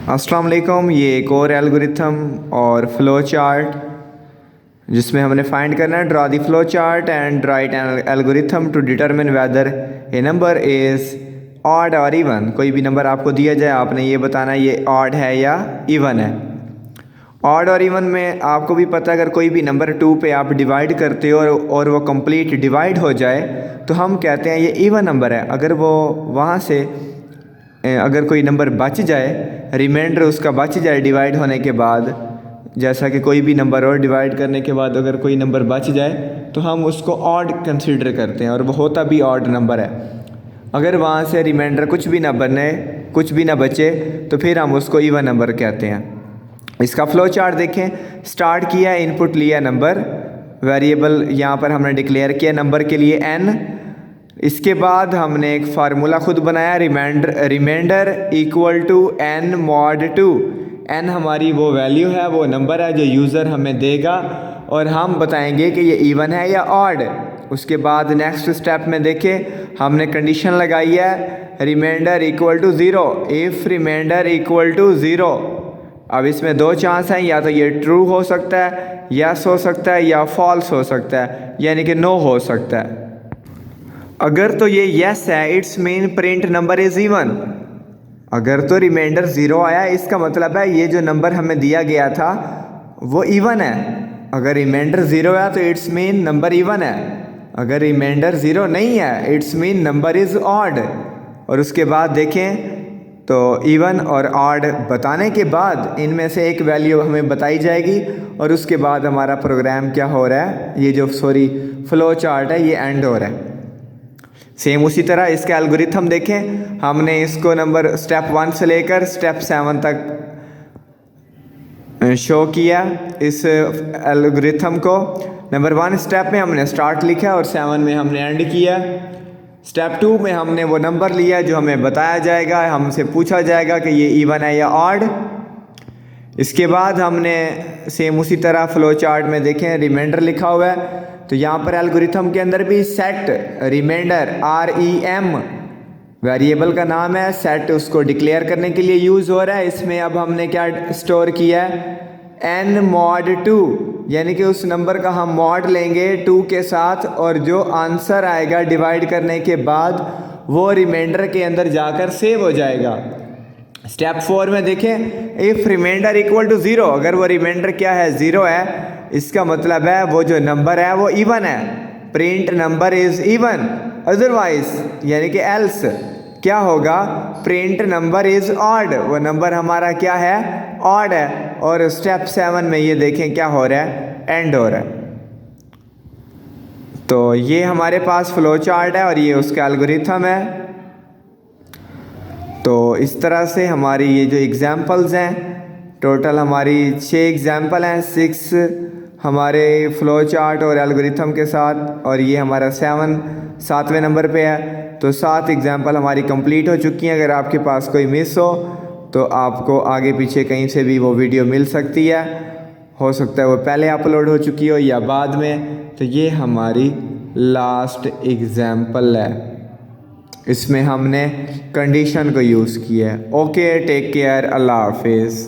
अस्सलाम वालेकुम। ये एक और एल्गोरिथम और फ्लो चार्ट जिसमें हमने फाइंड करना है draw the flow chart and write an algorithm to determine whether a number is odd और इवन। कोई भी नंबर आपको दिया जाए, आपने ये बताना है ये ऑड है या इवन है। ऑड और इवन में आपको भी पता है, अगर कोई भी नंबर 2 पे आप डिवाइड करते हो और वो कंप्लीट डिवाइड हो जाए तो हम कहते हैं ये इवन नंबर है। अगर वो वहाँ से अगर कोई नंबर बच जाए, रिमाइंडर उसका बच जाए डिवाइड होने के बाद, जैसा कि कोई भी नंबर और डिवाइड करने के बाद अगर कोई नंबर बच जाए तो हम उसको ऑड कंसीडर करते हैं और वो होता भी ऑड नंबर है। अगर वहाँ से रिमाइंडर कुछ भी ना बने, कुछ भी ना बचे, तो फिर हम उसको इवन नंबर कहते हैं। इसका फ्लो चार्ट देखें। स्टार्ट किया, इनपुट लिया नंबर, वेरिएबल यहाँ पर हमने डिक्लेयर किया नंबर के लिए n। इसके बाद हमने एक फार्मूला खुद बनाया, remainder equal to n mod 2। n हमारी वो वैल्यू है, वो नंबर है जो यूज़र हमें देगा और हम बताएंगे कि ये इवन है या ऑड। उसके बाद नेक्स्ट स्टेप में देखें, हमने कंडीशन लगाई है remainder equal to 0। If remainder equal to 0, अब इसमें दो चांस हैं, या तो ये ट्रू हो सकता है, यस हो सकता है, या फॉल्स हो सकता है, यानी कि नो हो सकता है। अगर तो ये यस है, it's mean print number is even. अगर तो रिमाइंडर 0 आया, इसका मतलब है ये जो नंबर हमें दिया गया था वो इवन है। अगर रिमाइंडर 0 है तो इट्स मीन नंबर इवन है। अगर रिमाइंडर 0 नहीं है, it's mean number is odd. और उसके बाद देखें तो इवन और ऑड बताने के बाद इनमें से एक वैल्यू हमें बताई जाएगी और उसके बाद हमारा प्रोग्राम क्या हो रहा है, ये जो फ्लो चार्ट है ये एंड हो रहा है। सेम उसी तरह इसका एल्गोरिथम देखें। हमने इसको नंबर स्टेप 1 से लेकर स्टेप 7 तक शो किया। इस एल्गोरिथम को नंबर 1 स्टेप में हमने स्टार्ट लिखा और 7 में हमने एंड किया। स्टेप 2 में हमने वो नंबर लिया जो हमें बताया जाएगा, हमसे पूछा जाएगा कि ये इवन है या ऑड। इसके बाद हमने सेम उसी तरह फ्लो चार्ट में देखें रिमाइंडर लिखा हुआ है, तो यहाँ पर एल्गोरिथम के अंदर भी सेट रिमाइंडर REM वेरिएबल का नाम है, सेट उसको डिक्लेयर करने के लिए यूज़ हो रहा है। इसमें अब हमने क्या स्टोर किया है, n mod 2, यानी कि उस नंबर का हम मॉड लेंगे 2 के साथ और जो आंसर आएगा डिवाइड करने के बाद वो रिमाइंडर के अंदर जाकर सेव हो जाएगा। स्टेप 4 में देखें, इफ़ रिमाइंडर इक्वल टू 0, अगर वो रिमाइंडर क्या है 0 है, इसका मतलब है वो जो नंबर है वो इवन है, print number is even. Otherwise यानी कि एल्स क्या होगा, प्रिंट नंबर इज़ ऑड, वो नंबर हमारा क्या है, ऑड है। और स्टेप 7 में ये देखें क्या हो रहा है, एंड हो रहा है। तो ये हमारे पास फ्लो चार्ट है और ये उसका एल्गोरिथम है। तो इस तरह से हमारी ये जो एग्जांपल्स हैं, टोटल हमारी 6 एग्जांपल हैं, 6 हमारे फ्लो चार्ट और एल्गोरिथम के साथ, और ये हमारा 7वें नंबर पे है। तो 7 एग्जांपल हमारी कंप्लीट हो चुकी हैं। अगर आपके पास कोई मिस हो तो आपको आगे पीछे कहीं से भी वो वीडियो मिल सकती है, हो सकता है वो पहले अपलोड हो चुकी हो या बाद में। तो ये हमारी लास्ट एग्जांपल है, इसमें हमने कंडीशन को यूज़ किया है। ओके, टेक केयर, अल्लाह हाफिज़।